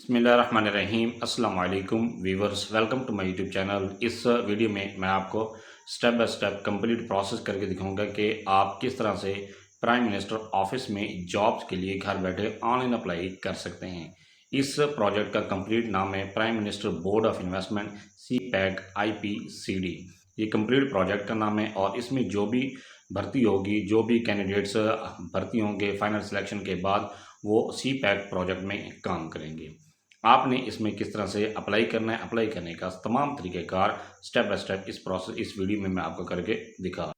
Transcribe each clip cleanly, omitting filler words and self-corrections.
बिस्मिल्लाहिर्रहमानिर्रहीम अस्सलाम वालेकुम viewers, welcome to my YouTube channel. इस वीडियो में मैं आपको step by step complete process करके दिखाऊंगा कि आप किस तरह से प्राइम मिनिस्टर ऑफिस में जॉब्स के लिए घर बैठे ऑनलाइन अप्लाई कर सकते हैं। इस प्रोजेक्ट का कंप्लीट नाम है prime minister board of investment CPEC IPCD। ये कंप्लीट प्रोजेक्ट का नाम है और इसमें जो भी भर्ती होगी, जो भी कैंडिडेट्स भर्ती होंगे फाइनल सिलेक्शन के बाद, वो CPEC प्रोजेक्ट में काम करेंगे। आपने इसमें किस तरह से अप्लाई करना है, अप्लाई करने का तमाम तरीक़ेकार स्टेप बाय स्टेप इस वीडियो में मैं आपको करके दिखा।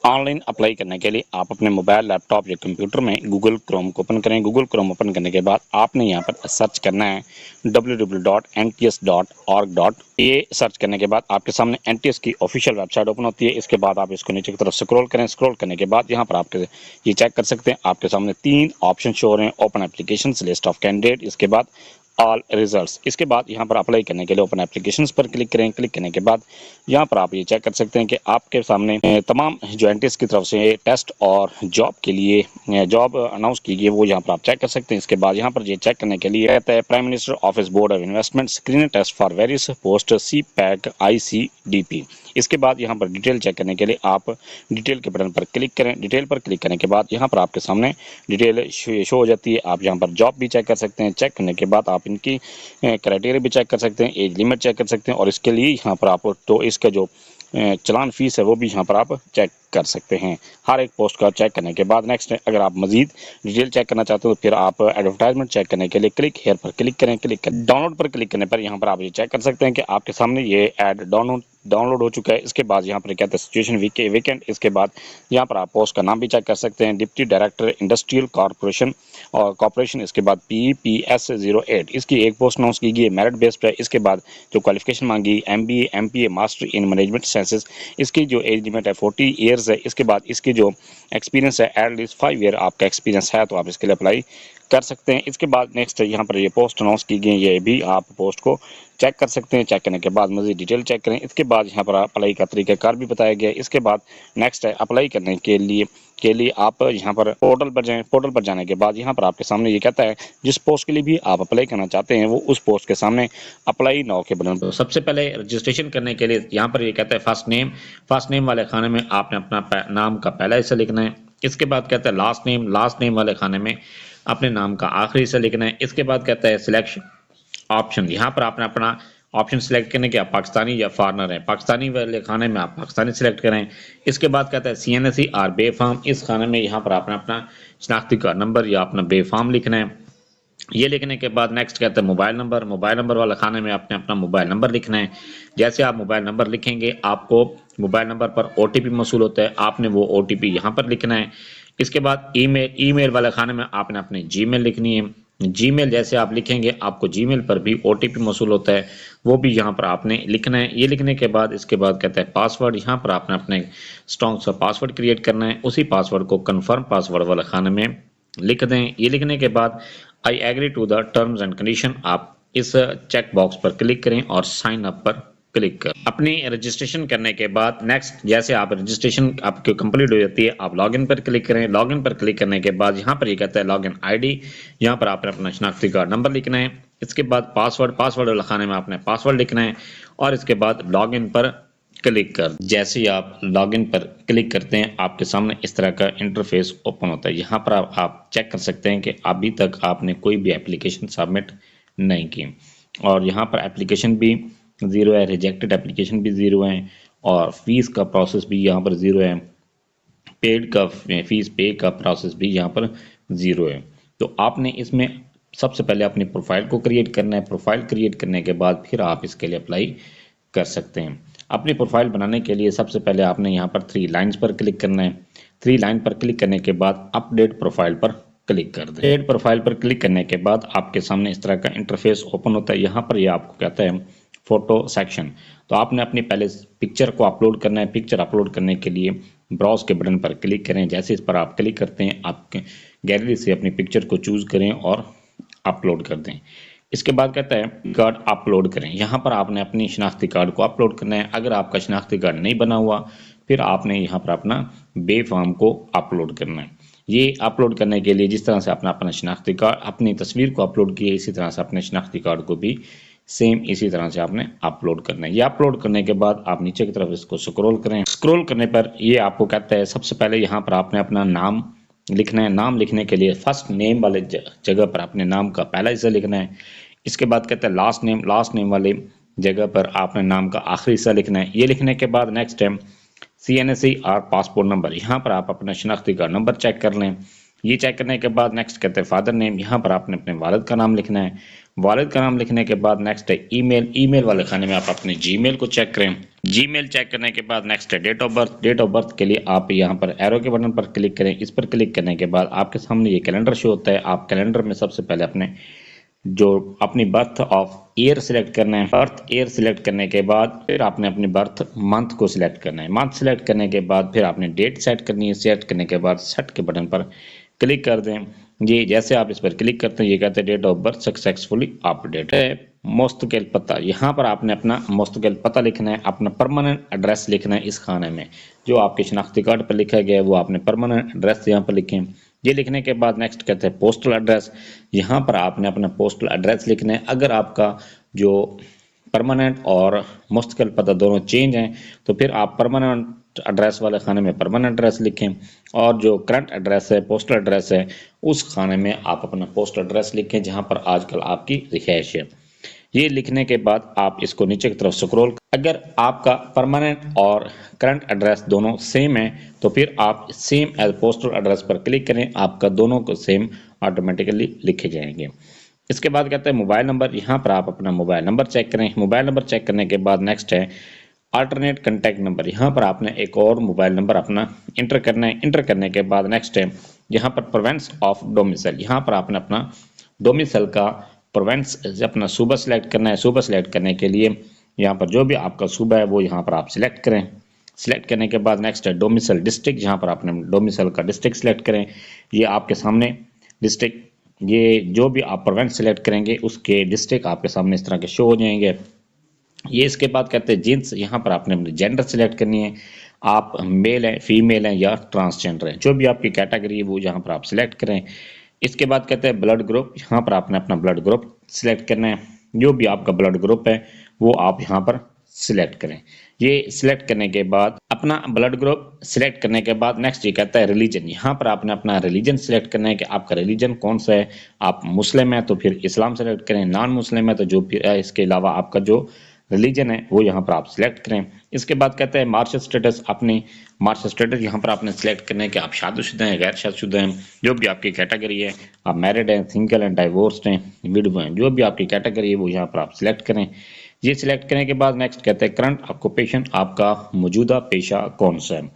ऑनलाइन अप्लाई करने के लिए आप अपने मोबाइल, लैपटॉप या कंप्यूटर में गूगल क्रोम को ओपन करें। गूगल क्रोम ओपन करने के बाद आपने यहाँ पर सर्च करना है www.nts.org. ये सर्च करने के बाद आपके सामने NTS की ऑफिशियल वेबसाइट ओपन होती है। इसके बाद आप इसको नीचे की तरफ स्क्रॉल करें। स्क्रॉल करने के बाद यहाँ पर आपके ये चेक कर सकते हैं, आपके सामने 3 ऑप्शन शो हो रहे हैं। Open applications, list of candidate, इसके बाद ऑल रिजल्ट्स। इसके बाद यहाँ पर अप्लाई करने के लिए ओपन एप्लीकेशंस पर क्लिक करें। क्लिक करने के बाद यहाँ पर आप ये चेक कर सकते हैं कि आपके सामने तमाम जो एनटीएस की तरफ से टेस्ट और जॉब के लिए जॉब अनाउंस की गई है वो यहाँ पर आप चेक कर सकते हैं। इसके बाद यहाँ पर ये चेक करने के लिए कहता है prime minister office board of investment screening test for various post CPEC ICDP। इसके बाद यहाँ पर डिटेल चेक करने के लिए आप डिटेल के बटन पर क्लिक करें। डिटेल पर क्लिक करने के बाद यहाँ पर आपके सामने डिटेल शो हो जाती है। आप यहाँ पर जॉब भी चेक कर सकते हैं। चेक करने के बाद आप इनकी क्राइटेरिया भी चेक कर सकते हैं, एज लिमिट चेक कर सकते हैं और इसके लिए यहाँ पर आप तो इसका जो चलान फीस है वो भी यहाँ पर आप चेक कर सकते हैं। हर एक पोस्ट का चेक करने के बाद नेक्स्ट अगर आप मजीद डिटेल चेक करना चाहते हो तो फिर आप एडवर्टाइजमेंट चेक करने के लिए क्लिक हेयर पर क्लिक करें। क्लिक कर डाउनलोड पर क्लिक करने पर यहाँ पर आप ये चेक कर सकते हैं कि आपके सामने ये ऐड डाउनलोड हो चुका है। इसके बाद यहाँ पर कहते हैं सिचुएशन वीकेंड। इसके बाद यहाँ पर आप पोस्ट का नाम भी चेक कर सकते हैं, डिप्टी डायरेक्टर इंडस्ट्रियल कॉर्पोरेशन और कॉर्पोरेशन। इसके बाद PPS08 इसकी एक पोस्ट अनाउंस की गई है, मेरिट बेस्ड है। इसके बाद जो क्वालिफिकेशन मांगी MBA MPA master in management sciences, इसकी जो एज लिमिट है 40 ईयर्स है। इसके बाद इसकी जो एक्सपीरियंस है एटलीस्ट 5 ईयर आपका एक्सपीरियंस है तो आप इसके लिए अप्लाई कर सकते हैं। इसके बाद नेक्स्ट यहाँ पर ये पोस्ट अनाउंस की गई, ये भी आप पोस्ट को चेक कर सकते हैं। चेक करने के बाद मज़ीद डिटेल चेक करें। इसके बाद यहाँ पर अप्लाई का तरीक़ाकार भी बताया गया है। इसके बाद नेक्स्ट है अप्लाई करने के लिए आप यहाँ पर पोर्टल पर जाएं। पोर्टल पर जाने के बाद यहाँ पर आपके सामने ये कहता है जिस पोस्ट के लिए भी आप अप्लाई करना चाहते हैं वो उस पोस्ट के सामने अप्लाई नाउ के बटन पर। सबसे पहले रजिस्ट्रेशन करने के लिए यहाँ पर ये कहता है फर्स्ट नेम वाले खाने में आपने अपना नाम का पहला हिस्सा लिखना है। इसके बाद कहता है लास्ट नेम वाले खाने में अपने नाम का आखिरी हिस्सा लिखना है। इसके बाद कहता है सिलेक्शन ऑप्शन, यहाँ पर आपने अपना ऑप्शन सिलेक्ट करने के आप पाकिस्तानी या फॉरनर हैं। पाकिस्तानी वाले खाने में आप पाकिस्तानी सिलेक्ट करें। इसके बाद कहता है CNSE और बे फॉर्म, इस खाने में यहाँ पर आपने अपना शनाख्ती कार्ड नंबर या अपना बे फॉर्म लिखना है। ये लिखने के बाद नेक्स्ट कहता है मोबाइल नंबर वाला खाने में आपने अपना मोबाइल नंबर लिखना है। जैसे आप मोबाइल नंबर लिखेंगे आपको मोबाइल नंबर पर OTP मौसूल होता है, आपने वो OTP यहाँ पर लिखना है। इसके बाद ईमेल वाले खाने में आपने अपनी जीमेल लिखनी है। जीमेल जैसे आप लिखेंगे आपको जीमेल पर भी OTP मौसूल होता है, वो भी यहाँ पर आपने लिखना है। ये लिखने के बाद इसके बाद कहता है पासवर्ड, यहाँ पर आपने अपने स्ट्रॉन्ग सा पासवर्ड क्रिएट करना है। उसी पासवर्ड को कन्फर्म पासवर्ड वाला खाने में लिख दें। ये लिखने के बाद I agree to the terms and condition, आप इस चेक बॉक्स पर क्लिक करें और साइन अप पर क्लिक कर अपनी रजिस्ट्रेशन करने के बाद नेक्स्ट जैसे आप रजिस्ट्रेशन आपकी कंप्लीट हो जाती है आप लॉगिन पर क्लिक करें। लॉगिन पर क्लिक करने के बाद यहाँ पर ये कहता है लॉगिन ID, यहाँ पर आपने अपना शनाख्ती कार्ड नंबर लिखना है। इसके बाद पासवर्ड वाले खाने में आपने पासवर्ड लिखना है और इसके बाद लॉगिन पर क्लिक कर जैसे ही आप लॉगिन पर क्लिक करते हैं आपके सामने इस तरह का इंटरफेस ओपन होता है। यहाँ पर आप चेक कर सकते हैं कि अभी तक आपने कोई भी एप्लीकेशन सबमिट नहीं की और यहाँ पर एप्लीकेशन भी 0 है, रिजेक्टेड एप्लीकेशन भी 0 है और फीस का प्रोसेस भी यहाँ पर 0 है, फीस पे का प्रोसेस भी यहाँ पर 0 है। तो आपने इसमें सबसे पहले अपनी प्रोफाइल को क्रिएट करना है। प्रोफाइल क्रिएट करने के बाद फिर आप इसके लिए अप्लाई कर सकते हैं। अपनी प्रोफाइल बनाने के लिए सबसे पहले आपने यहाँ पर 3 लाइन्स पर क्लिक करना है। 3 लाइन पर क्लिक करने के बाद अपडेट प्रोफाइल पर क्लिक कर दें। अपडेट प्रोफाइल पर क्लिक करने के बाद आपके सामने इस तरह का इंटरफेस ओपन होता है। यहाँ पर यह आपको कहता है फोटो सेक्शन, तो आपने अपनी पहले पिक्चर को अपलोड करना है। पिक्चर अपलोड करने के लिए ब्राउज के बटन पर क्लिक करें। जैसे इस पर आप क्लिक करते हैं आप गैलरी से अपनी पिक्चर को चूज करें और अपलोड कर दें। इसके बाद कहता है कार्ड अपलोड करें। यहाँ पर आपने अपनी शनाख्ती कार्ड को अपलोड करना है। अगर आपका शनाख्ती कार्ड नहीं बना हुआ फिर आपने यहाँ पर अपना बे फॉर्म को अपलोड करना है। ये अपलोड करने के लिए जिस तरह से आपने अपना शनाख्ती कार्ड, अपनी तस्वीर को अपलोड किया, इसी तरह से अपने शनाख्ती कार्ड को भी सेम इसी तरह से आपने अपलोड करना है। ये अपलोड करने के बाद आप नीचे की तरफ इसको स्क्रॉल करें। स्क्रॉल करने पर ये आपको कहता है सबसे पहले यहाँ पर आपने अपना नाम लिखना है। नाम लिखने के लिए फर्स्ट नेम वाले जगह पर अपने नाम का पहला हिस्सा लिखना है। इसके बाद कहता है लास्ट नेम वाले जगह पर आपने नाम का आखिरी हिस्सा लिखना है। ये लिखने के बाद नेक्स्ट है CNSE और पासपोर्ट नंबर, यहाँ पर आप अपना शनाख्ती कार्ड नंबर चेक कर लें। ये चेक करने के बाद नेक्स्ट कहते हैं फादर नेम, यहाँ पर आपने अपने वालिद का नाम लिखना है। वालिद का नाम लिखने के बाद नेक्स्ट है ईमेल वाले खाने में आप अपने जीमेल को चेक करें। जीमेल चेक करने के बाद नेक्स्ट है date of birth. Date of birth के लिए आप यहाँ पर एरो के बटन पर क्लिक करें। इस पर क्लिक करने के बाद आपके सामने ये कैलेंडर शो होता है। आप कैलेंडर में सबसे पहले अपनी बर्थ ऑफ ईयर सिलेक्ट करना है। बर्थ ईयर सिलेक्ट करने के बाद फिर आपने अपनी बर्थ मंथ को सिलेक्ट करना है। मंथ सिलेक्ट करने के बाद फिर आपने डेट सेट करनी है। सेट करने के बाद सेट के बटन पर क्लिक कर दें। ये जैसे आप इस पर क्लिक करते हैं ये कहते हैं date of birth successfully update है। मुस्तकिल पता, यहाँ पर आपने अपना मुस्तकिल पता लिखना है, अपना परमानेंट एड्रेस लिखना है। इस खाने में जो आपके शनाख्ती कार्ड पर लिखा गया है वो आपने परमानेंट एड्रेस यहाँ पर लिखें। ये लिखने के बाद नेक्स्ट कहते हैं पोस्टल एड्रेस। यहाँ पर आपने अपना पोस्टल एड्रेस लिखना है। अगर आपका जो परमानेंट और मुस्तकिल पता दोनों चेंज हैं तो फिर आप परमानेंट एड्रेस वाले खाने में परमानेंट एड्रेस लिखें, और जो करंट एड्रेस है पोस्टल एड्रेस है उस खाने में आप अपना पोस्टल एड्रेस लिखें जहाँ पर आजकल आपकी रिहाइश है। ये लिखने के बाद आप इसको नीचे की तरफ स्क्रॉल, अगर आपका परमानेंट और करंट एड्रेस दोनों सेम है तो फिर आप सेम एज पोस्टल एड्रेस पर क्लिक करें, आपका दोनों को सेम ऑटोमेटिकली लिखे जाएंगे। इसके बाद कहते हैं मोबाइल नंबर, यहाँ पर आप अपना मोबाइल नंबर चेक करें। मोबाइल नंबर चेक करने के बाद नेक्स्ट है अल्टरनेट कॉन्टैक्ट नंबर, यहाँ पर आपने एक और मोबाइल नंबर अपना इंटर करना है। इंटर करने के बाद नेक्स्ट है यहाँ पर प्रोवेंस ऑफ डोमिसाइल, यहाँ पर आपने अपना डोमिसाइल का प्रोवेंस अपना सूबा सिलेक्ट करना है। सूबा सिलेक्ट करने के लिए यहाँ पर जो भी आपका सूबा है वो यहाँ पर आप सिलेक्ट करें। सिलेक्ट करने के बाद नेक्स्ट है डोमिसाइल डिस्ट्रिक्ट, यहाँ पर आपने डोमिसाइल का डिस्ट्रिक्ट सिलेक्ट करें। ये आपके सामने डिस्ट्रिक्ट, ये जो भी आप प्रोवेंस सिलेक्ट करेंगे उसके डिस्ट्रिक्ट आपके सामने इस तरह के शो हो जाएंगे। ये इसके बाद कहते हैं जींस, यहाँ पर आपने अपनी जेंडर सिलेक्ट करनी है। आप मेल हैं, फीमेल हैं या ट्रांसजेंडर हैं, जो भी आपकी कैटेगरी है वो यहाँ पर आप सिलेक्ट करें। इसके बाद कहते हैं ब्लड ग्रुप, यहाँ पर आपने अपना ब्लड ग्रुप सिलेक्ट करना है। जो भी आपका ब्लड ग्रुप है वो आप यहाँ पर सिलेक्ट करें। ये सिलेक्ट करने के बाद अपना ब्लड ग्रुप सिलेक्ट करने के बाद नेक्स्ट ये कहता है रिलीजन, यहाँ पर आपने अपना रिलीजन सिलेक्ट करना है कि आपका रिलीजन कौन सा है। आप मुस्लिम है तो फिर इस्लाम सेलेक्ट करें, नॉन मुस्लिम है तो जो इसके अलावा आपका जो रिलीजन है वो यहाँ पर आप सिलेक्ट करें। इसके बाद कहते हैं मार्शल स्टेटस, अपनी मार्शल स्टेटस यहाँ पर आपने सिलेक्ट करना है कि आप शादीशुदा हैं, गैर शादीशुदा हैं, जो भी आपकी कैटेगरी है, आप मैरिड हैं, सिंगल हैं, डाइवोर्स्ड हैं, विडो हैं, जो भी आपकी कैटेगरी है वो यहाँ पर आप सिलेक्ट करें। ये सिलेक्ट करने के बाद नेक्स्ट कहते हैं करंट ऑक्यूपेशन, आपका मौजूदा पेशा कौन सा है।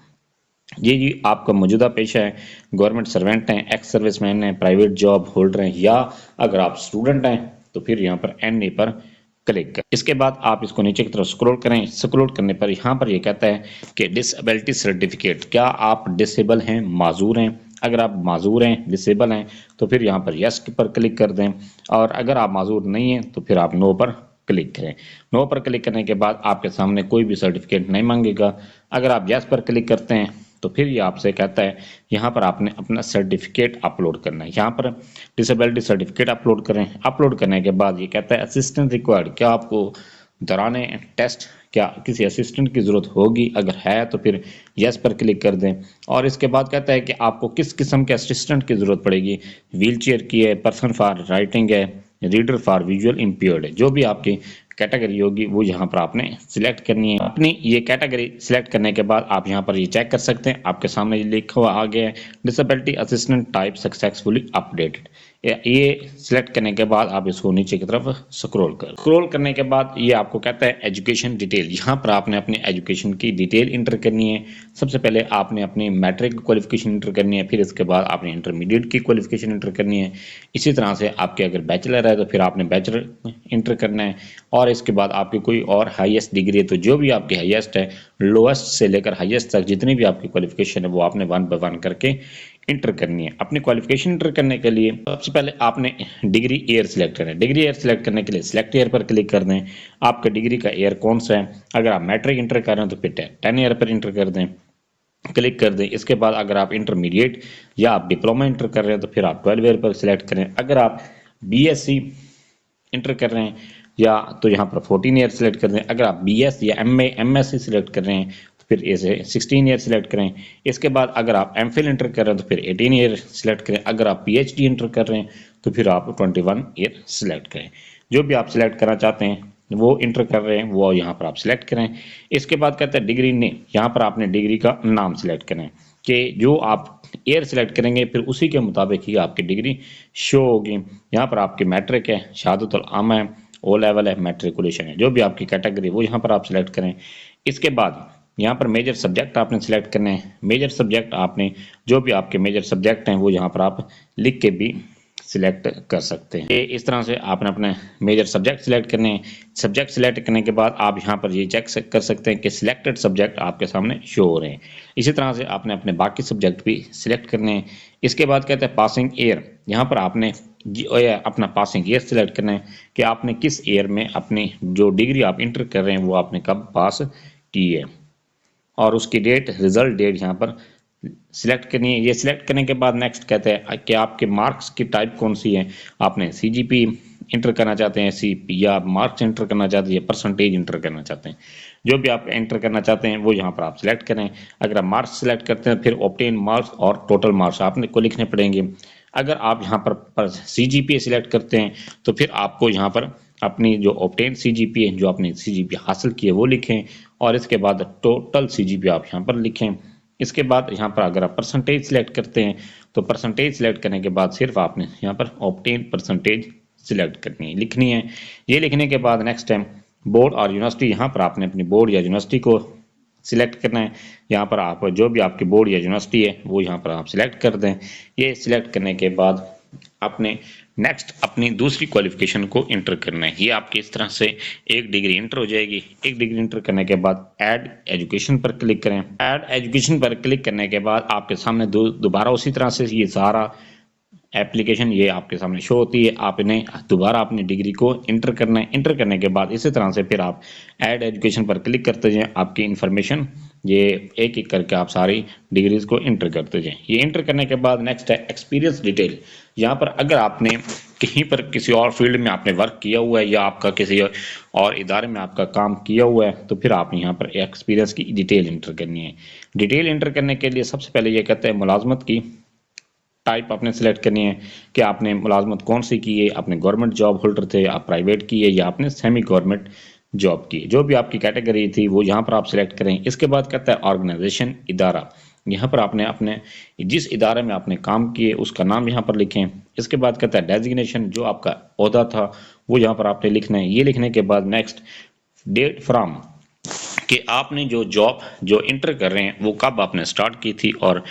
ये जी आपका मौजूदा पेशा है, गवर्नमेंट सर्वेंट हैं, एक्स सर्विसमैन हैं, प्राइवेट जॉब होल्डर हैं, या अगर आप स्टूडेंट हैं तो फिर यहाँ पर NA पर क्लिक करें। इसके बाद आप इसको नीचे की तरफ स्क्रॉल करें। स्क्रॉल करने पर यहाँ पर ये कहता है कि डिसेबिलिटी सर्टिफिकेट, क्या आप डिसेबल हैं, माजूर हैं। अगर आप माजूर हैं, डिसेबल हैं तो फिर यहाँ पर यस पर क्लिक कर दें, और अगर आप माजूर नहीं हैं तो फिर आप नो पर क्लिक करें। नो पर क्लिक करने के बाद आपके सामने कोई भी सर्टिफिकेट नहीं मांगेगा। अगर आप यस पर क्लिक करते हैं तो फिर ये आपसे कहता है यहाँ पर आपने अपना सर्टिफिकेट अपलोड करना है। यहाँ पर डिसेबिलिटी सर्टिफिकेट अपलोड करें। अपलोड करने के बाद ये कहता है असिस्टेंट रिक्वायर्ड, क्या आपको दौरान टेस्ट क्या किसी असिस्टेंट की ज़रूरत होगी, अगर है तो फिर यस पर क्लिक कर दें। और इसके बाद कहता है कि आपको किस किस्म के असिस्टेंट की ज़रूरत पड़ेगी, व्हील चेयर की है, पर्सन फॉर राइटिंग है, रीडर फॉर विजुअल इम्पेयर्ड है, जो भी आपकी कैटेगरी होगी वो यहाँ पर आपने सिलेक्ट करनी है। अपनी ये कैटेगरी सिलेक्ट करने के बाद आप यहाँ पर ये चेक कर सकते हैं, आपके सामने लिखा हुआ आ गया है disability assistant type successfully updated. ये सिलेक्ट करने के बाद आप इसको नीचे की तरफ स्क्रॉल करने के बाद ये आपको कहता है एजुकेशन डिटेल, यहाँ पर आपने अपनी एजुकेशन की डिटेल इंटर करनी है। सबसे पहले आपने अपनी मैट्रिक क्वालिफिकेशन इंटर करनी है, फिर इसके बाद आपने इंटरमीडिएट की क्वालिफिकेशन इंटर करनी है। इसी तरह से आपके अगर बैचलर है तो फिर आपने बैचलर इंटर करना है, और इसके बाद आपकी कोई और हाईएस्ट डिग्री है तो जो भी आपकी हाईएस्ट है, लोएस्ट से लेकर हाईएस्ट तक जितनी भी आपकी क्वालिफिकेशन है वो आपने 1 बाय 1 करके इंटर करनी है। अपनी क्वालिफिकेशन इंटर करने के लिए सबसे पहले आपने डिग्री ईयर सिलेक्ट करना है। डिग्री ईयर सिलेक्ट करने के लिए सिलेक्ट ईयर पर क्लिक कर दें। आपका डिग्री का ईयर कौन सा है, अगर आप मैट्रिक इंटर कर रहे हैं तो फिर 10 ईयर पर इंटर कर दें। क्लिक कर दें। इसके बाद अगर आप इंटरमीडिएट या आप डिप्लोमा इंटर कर रहे हैं तो फिर आप 12 ईयर पर सिलेक्ट करें। अगर आप बीएससी इंटर कर रहे हैं या तो यहाँ पर 14 ईयर सिलेक्ट कर दें। अगर आप बीएस या एमए एमएससी सिलेक्ट कर रहे हैं तो फिर इसे 16 ईयर सिलेक्ट करें। इसके बाद अगर आप एमफिल इंटर कर रहे हैं तो फिर 18 ईयर सिलेक्ट करें। अगर आप पीएचडी इंटर कर रहे हैं तो फिर आप 21 ईयर सिलेक्ट करें। जो भी आप सिलेक्ट करना चाहते हैं वो इंटर कर रहे हैं वो यहाँ पर आप सिलेक्ट करें। इसके बाद कहते हैं डिग्री नेम, यहाँ पर आपने डिग्री का नाम सिलेक्ट करें कि जो आप ईयर सिलेक्ट करेंगे फिर उसी के मुताबिक ही आपकी डिग्री शो होगी। यहाँ पर आपकी मैट्रिक है, शहादतुल आमा है, ओ लेवल है, मैट्रिकुलेशन है, जो भी आपकी कैटेगरी वो यहाँ पर आप सिलेक्ट करें। इसके बाद यहाँ पर मेजर सब्जेक्ट आपने सिलेक्ट करने हैं। मेजर सब्जेक्ट आपने जो भी आपके मेजर सब्जेक्ट हैं वो यहाँ पर आप लिख के भी सिलेक्ट कर सकते हैं। इस तरह से आपने अपने मेजर सब्जेक्ट सिलेक्ट करने हैं। सब्जेक्ट सिलेक्ट करने के बाद आप यहाँ पर ये चेक कर सकते हैं कि सिलेक्टेड सब्जेक्ट आपके सामने शो हो रहे हैं। इसी तरह से आपने अपने बाकी सब्जेक्ट भी सिलेक्ट करने हैं। इसके बाद कहते हैं पासिंग ईयर, यहाँ पर आपने अपना पासिंग ईयर सिलेक्ट करना है कि आपने किस ईयर में अपनी जो डिग्री आप इंटर कर रहे हैं वो आपने कब पास की है और उसकी डेट, रिजल्ट डेट यहाँ पर सिलेक्ट करनी है। ये सिलेक्ट करने के बाद नेक्स्ट कहते हैं कि आपके मार्क्स की टाइप कौन सी है। आपने सीजीपी इंटर करना चाहते हैं, सीपी या मार्क्स इंटर करना चाहते हैं, परसेंटेज इंटर करना चाहते हैं। जो भी आप एंटर करना चाहते हैं वो यहाँ पर आप सिलेक्ट करें। अगर आप मार्क्स सिलेक्ट करते हैं फिर ऑब्टेन मार्क्स और टोटल मार्क्स आपने को लिखने पड़ेंगे। अगर आप यहाँ पर सीजीपीए सिलेक्ट करते हैं तो फिर आपको यहाँ पर अपनी जो ऑब्टेन सीजीपीए, जो आपने सीजीपीए हासिल की है वो लिखें और इसके बाद टोटल सीजीपीए आप यहाँ पर लिखें। इसके बाद यहाँ पर अगर आप परसेंटेज सिलेक्ट करते हैं तो परसेंटेज सिलेक्ट करने के बाद सिर्फ आपने यहाँ पर ऑब्टेन परसेंटेज सिलेक्ट करनी है, लिखनी है। ये लिखने के बाद नेक्स्ट टाइम बोर्ड और यूनिवर्सिटी, यहाँ पर आपने अपनी बोर्ड या यूनिवर्सिटी को सिलेक्ट करना है। यहाँ पर आप जो भी आपकी बोर्ड या यूनिवर्सिटी है वो यहाँ पर आप सिलेक्ट कर दें। ये सिलेक्ट करने के बाद आपने नेक्स्ट अपनी दूसरी क्वालिफिकेशन को इंटर करना है। ये आपकी इस तरह से एक डिग्री इंटर हो जाएगी। एक डिग्री इंटर करने के बाद ऐड एजुकेशन पर क्लिक करें। ऐड एजुकेशन पर क्लिक करने के बाद आपके सामने दोबारा उसी तरह से ये सारा एप्लीकेशन ये आपके सामने शो होती है। आपने दोबारा अपनी डिग्री को इंटर करना है। इंटर करने के बाद इसी तरह से फिर आप ऐड एजुकेशन पर क्लिक करते जाएं। आपकी इन्फॉर्मेशन ये एक एक करके आप सारी डिग्रीज को इंटर करते जाएं। ये इंटर करने के बाद नेक्स्ट है एक्सपीरियंस डिटेल। यहाँ पर अगर आपने कहीं पर किसी और फील्ड में आपने वर्क किया हुआ है या आपका किसी और इदारे में आपका काम किया हुआ है तो फिर आप यहाँ पर एक्सपीरियंस की डिटेल इंटर करनी है। डिटेल इंटर करने के लिए सबसे पहले ये कहते हैं मुलाजमत की टाइप आपने सेलेक्ट करनी है कि आपने मुलाजमत कौन सी की है। आपने गवर्नमेंट जॉब होल्डर थे, आप प्राइवेट की है या आपने सेमी गवर्नमेंट जॉब की। जो भी आपकी कैटेगरी थी वो यहाँ पर आप सिलेक्ट करें। इसके बाद कहता है ऑर्गेनाइजेशन, इदारा। यहाँ पर आपने अपने जिस इदारे में आपने काम किए उसका नाम यहाँ पर लिखें। इसके बाद कहता है डेजिग्नेशन, जो आपका ओहदा था वो यहाँ पर आपने लिखना है। ये लिखने के बाद नेक्स्ट डेट फ्रॉम, कि आपने जो जॉब जो इंटर कर रहे हैं वो कब आपने स्टार्ट की थी और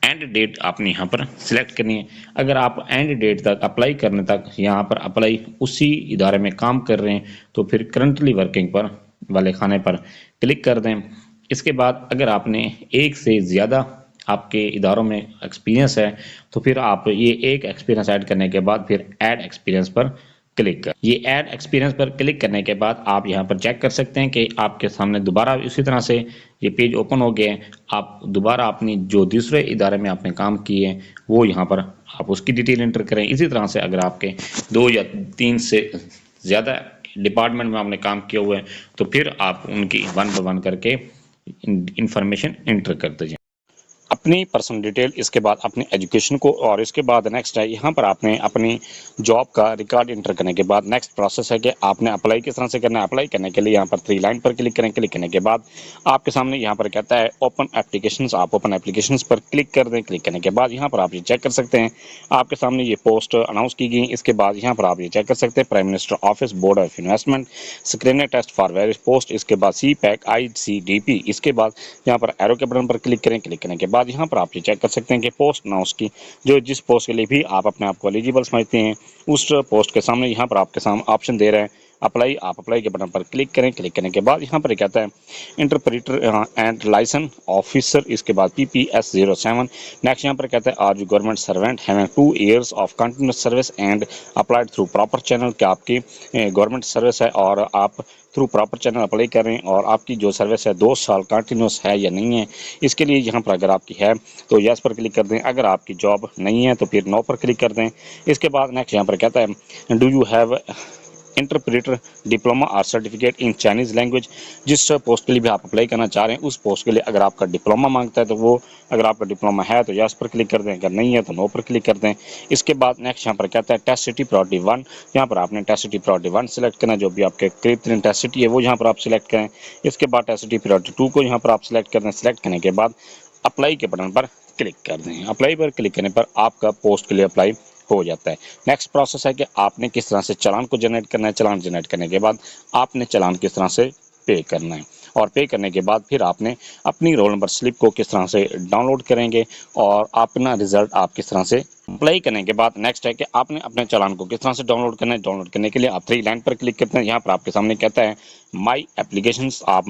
एंड डेट आपने यहाँ पर सिलेक्ट करनी है। अगर आप एंड डेट तक अप्लाई करने तक यहाँ पर अप्लाई उसी इदारे में काम कर रहे हैं तो फिर करंटली वर्किंग पर वाले खाने पर क्लिक कर दें। इसके बाद अगर आपने एक से ज़्यादा आपके इदारों में एक्सपीरियंस है तो फिर आप ये एक एक्सपीरियंस ऐड करने के बाद फिर ऐड एक्सपीरियंस पर क्लिक कर। ये ऐड एक्सपीरियंस पर क्लिक करने के बाद आप यहाँ पर चेक कर सकते हैं कि आपके सामने दोबारा इसी तरह से ये पेज ओपन हो गए हैं। आप दोबारा अपनी जो दूसरे इदारे में आपने काम किए हैं वो यहाँ पर आप उसकी डिटेल इंटर करें। इसी तरह से अगर आपके 2 या 3 से ज़्यादा डिपार्टमेंट में आपने काम किया हुआ है तो फिर आप उनकी 1 बाय 1 करके इंफॉर्मेशन इंटर करते जाएं। अपनी पर्सनल डिटेल, इसके बाद अपनी एजुकेशन को, और इसके बाद नेक्स्ट है यहाँ पर आपने अपनी जॉब का रिकॉर्ड इंटर करने के बाद नेक्स्ट प्रोसेस है कि आपने अप्लाई किस तरह से करना है। अप्लाई करने के लिए यहाँ पर 3 लाइन पर क्लिक करें। क्लिक करने के बाद आपके सामने यहाँ पर कहता है ओपन एप्लीकेशंस। आप ओपन एप्लीकेशंस पर क्लिक कर दें। क्लिक करने के बाद यहाँ पर आप ये चेक कर सकते हैं आपके सामने ये पोस्ट अनाउंस की गई। इसके बाद यहाँ पर आप ये चेक कर सकते हैं prime minister office, board of investment, screening test for various post. इसके बाद CPAC ICDP। इसके बाद यहाँ पर एरो के बटन पर क्लिक करें। क्लिक करने के बाद यहाँ पर आप ये चेक कर सकते हैं कि पोस्ट अनाउंस की, जो जिस पोस्ट के लिए भी आप अपने आप को एलिजिबल समझते हैं उस पोस्ट के सामने यहाँ पर आपके सामने ऑप्शन दे रहे हैं अप्लाई, आप अप्लाई के बटन पर क्लिक करें। क्लिक करने के बाद यहाँ पर कहता है इंटरप्रेटर एंड लाइसेंस ऑफिसर, इसके बाद PPS 07। नेक्स्ट यहाँ पर कहता है are you government servant having 2 years of continuous service and applied through proper channel, क्या आपकी गवर्नमेंट सर्विस है और आप थ्रू प्रॉपर चैनल अप्लाई करें और आपकी जो सर्विस है 2 साल कंटिन्यूस है या नहीं है। इसके लिए यहाँ पर अगर आपकी है तो यस पर क्लिक कर दें, अगर आपकी जॉब नहीं है तो फिर नो पर क्लिक कर दें। इसके बाद नेक्स्ट यहाँ पर कहता है do you have interpreter diploma और सर्टिफिकेट इन चाइनीज़ लैंग्वेज। जिस पोस्ट के लिए भी आप अप्लाई करना चाह रहे हैं उस पोस्ट के लिए अगर आपका डिप्लोमा मांगता है तो वो, अगर आपका डिप्लोमा है तो यस पर क्लिक कर दें, अगर नहीं है तो नो पर क्लिक कर दें। इसके बाद नेक्स्ट यहाँ पर कहता है टेस्ट सिटी प्रायोरिटी 1, यहाँ पर आपने टेस्ट सिटी प्रायोरिटी 1 सेलेक्ट करना, जो भी आपके करीब तरीन टेस्ट सिटी है वो यहाँ पर आप सिलेक्ट करें। इसके बाद टेस्ट सिटी प्रायोरिटी 2 को यहाँ पर आप सिलेक्ट कर दें। सिलेक्ट करने के बाद अप्लाई के बटन पर क्लिक कर दें। अप्लाई पर क्लिक करने पर आपका पोस्ट के लिए अप्लाई हो जाता है। नेक्स्ट प्रोसेस है कि आपने किस तरह से चालान को जनरेट करना है। चालान जनरेट करने के बाद आपने चालान किस तरह से पे करना है और पे करने के बाद फिर आपने अपनी रोल नंबर स्लिप को किस तरह से डाउनलोड करेंगे और अपना रिजल्ट आप किस तरह से अप्लाई करने के बाद नेक्स्ट है कि आपने अपने चालान को किस तरह से डाउनलोड करना है। डाउनलोड करने के लिए आप 3 लाइन पर क्लिक करते हैं। यहाँ पर आपके सामने कहता है माई एप्लीकेशंस, आप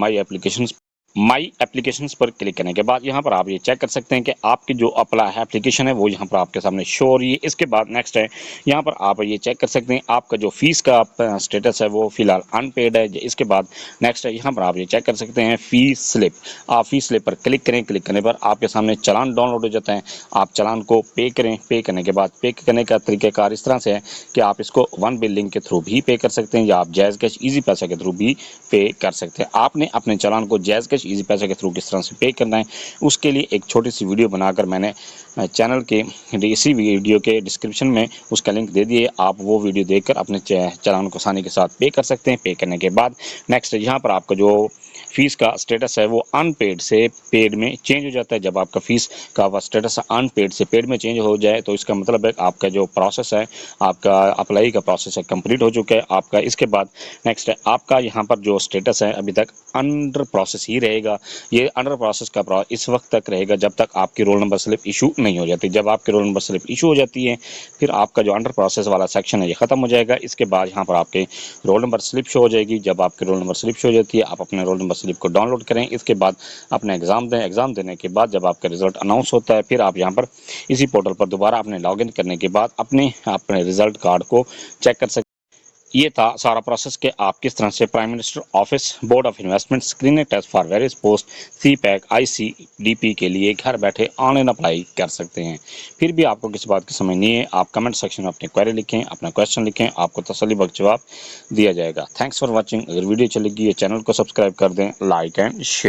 माई एप्लीकेशंस पर क्लिक करने के बाद यहाँ पर आप ये चेक कर सकते हैं कि आपकी जो अप्लाई एप्लीकेशन है वो यहाँ पर आपके सामने शो हो रही है। इसके बाद नेक्स्ट है यहाँ पर आप ये चेक कर सकते हैं आपका जो फीस का स्टेटस है वो फिलहाल अनपेड है। इसके बाद नेक्स्ट है यहाँ पर आप ये चेक कर सकते हैं फी स्लिप, आप फी स्लिप पर क्लिक करें। क्लिक करने पर आपके सामने चालान डाउनलोड हो जाता है। आप चालान को पे करें। पे करने के बाद पे करने का तरीक़ाकार इस तरह से है कि आप इसको वन बिल लिंक के थ्रू भी पे कर सकते हैं या आप जायज़ कैश ईजी पैसा के थ्रू भी पे कर सकते हैं। आपने अपने चालान को जायज़ कैश ईजी पैसा के थ्रू किस तरह से पे करना है उसके लिए एक छोटी सी वीडियो बनाकर मैंने चैनल के इसी वीडियो के डिस्क्रिप्शन में उसका लिंक दे दिए। आप वो वीडियो देखकर अपने चालान को आसानी के साथ पे कर सकते हैं। पे करने के बाद नेक्स्ट यहाँ पर आपका जो फीस का स्टेटस है वो अनपेड से पेड में चेंज हो जाता है। जब आपका फीस का स्टेटस अनपेड से पेड में चेंज हो जाए तो इसका मतलब है आपका जो प्रोसेस है, आपका अप्लाई का प्रोसेस है कंप्लीट हो चुका है आपका। इसके बाद नेक्स्ट है आपका यहाँ पर जो स्टेटस है अभी तक अंडर प्रोसेस ही रहेगा। ये अंडर प्रोसेस का इस वक्त तक रहेगा जब तक आपकी रोल नंबर स्लिप इशू नहीं हो जाती। जब आपकी रोल नंबर स्लिप इशू हो जाती है फिर आपका जो अंडर प्रोसेस वाला सेक्शन है ये ख़त्म हो जाएगा। इसके बाद यहाँ पर आपके रोल नंबर स्लिप शो हो जाएगी। जब आपके रोल नंबर स्लिप शो हो जाती है आप अपने रोल नंबर स्लिप को डाउनलोड करें। इसके बाद अपना एग्ज़ाम दें। एग्ज़ाम देने के बाद जब आपका रिजल्ट अनाउंस होता है फिर आप यहाँ पर इसी पोर्टल पर दोबारा अपने लॉगिन करने के बाद अपने रिजल्ट कार्ड को चेक कर सकते। ये था सारा प्रोसेस कि आप किस तरह से prime minister office board of investment screening test for various post CPAC ICDP के लिए घर बैठे ऑनलाइन अप्लाई कर सकते हैं। फिर भी आपको किसी बात की समझ नहीं है आप कमेंट सेक्शन में अपनी क्वेरी लिखें, अपना क्वेश्चन लिखें, आपको तसल्लीबख्श जवाब दिया जाएगा। Thanks for watching. अगर वीडियो चलेगी ये चैनल को सब्सक्राइब कर दें, लाइक एंड शेयर।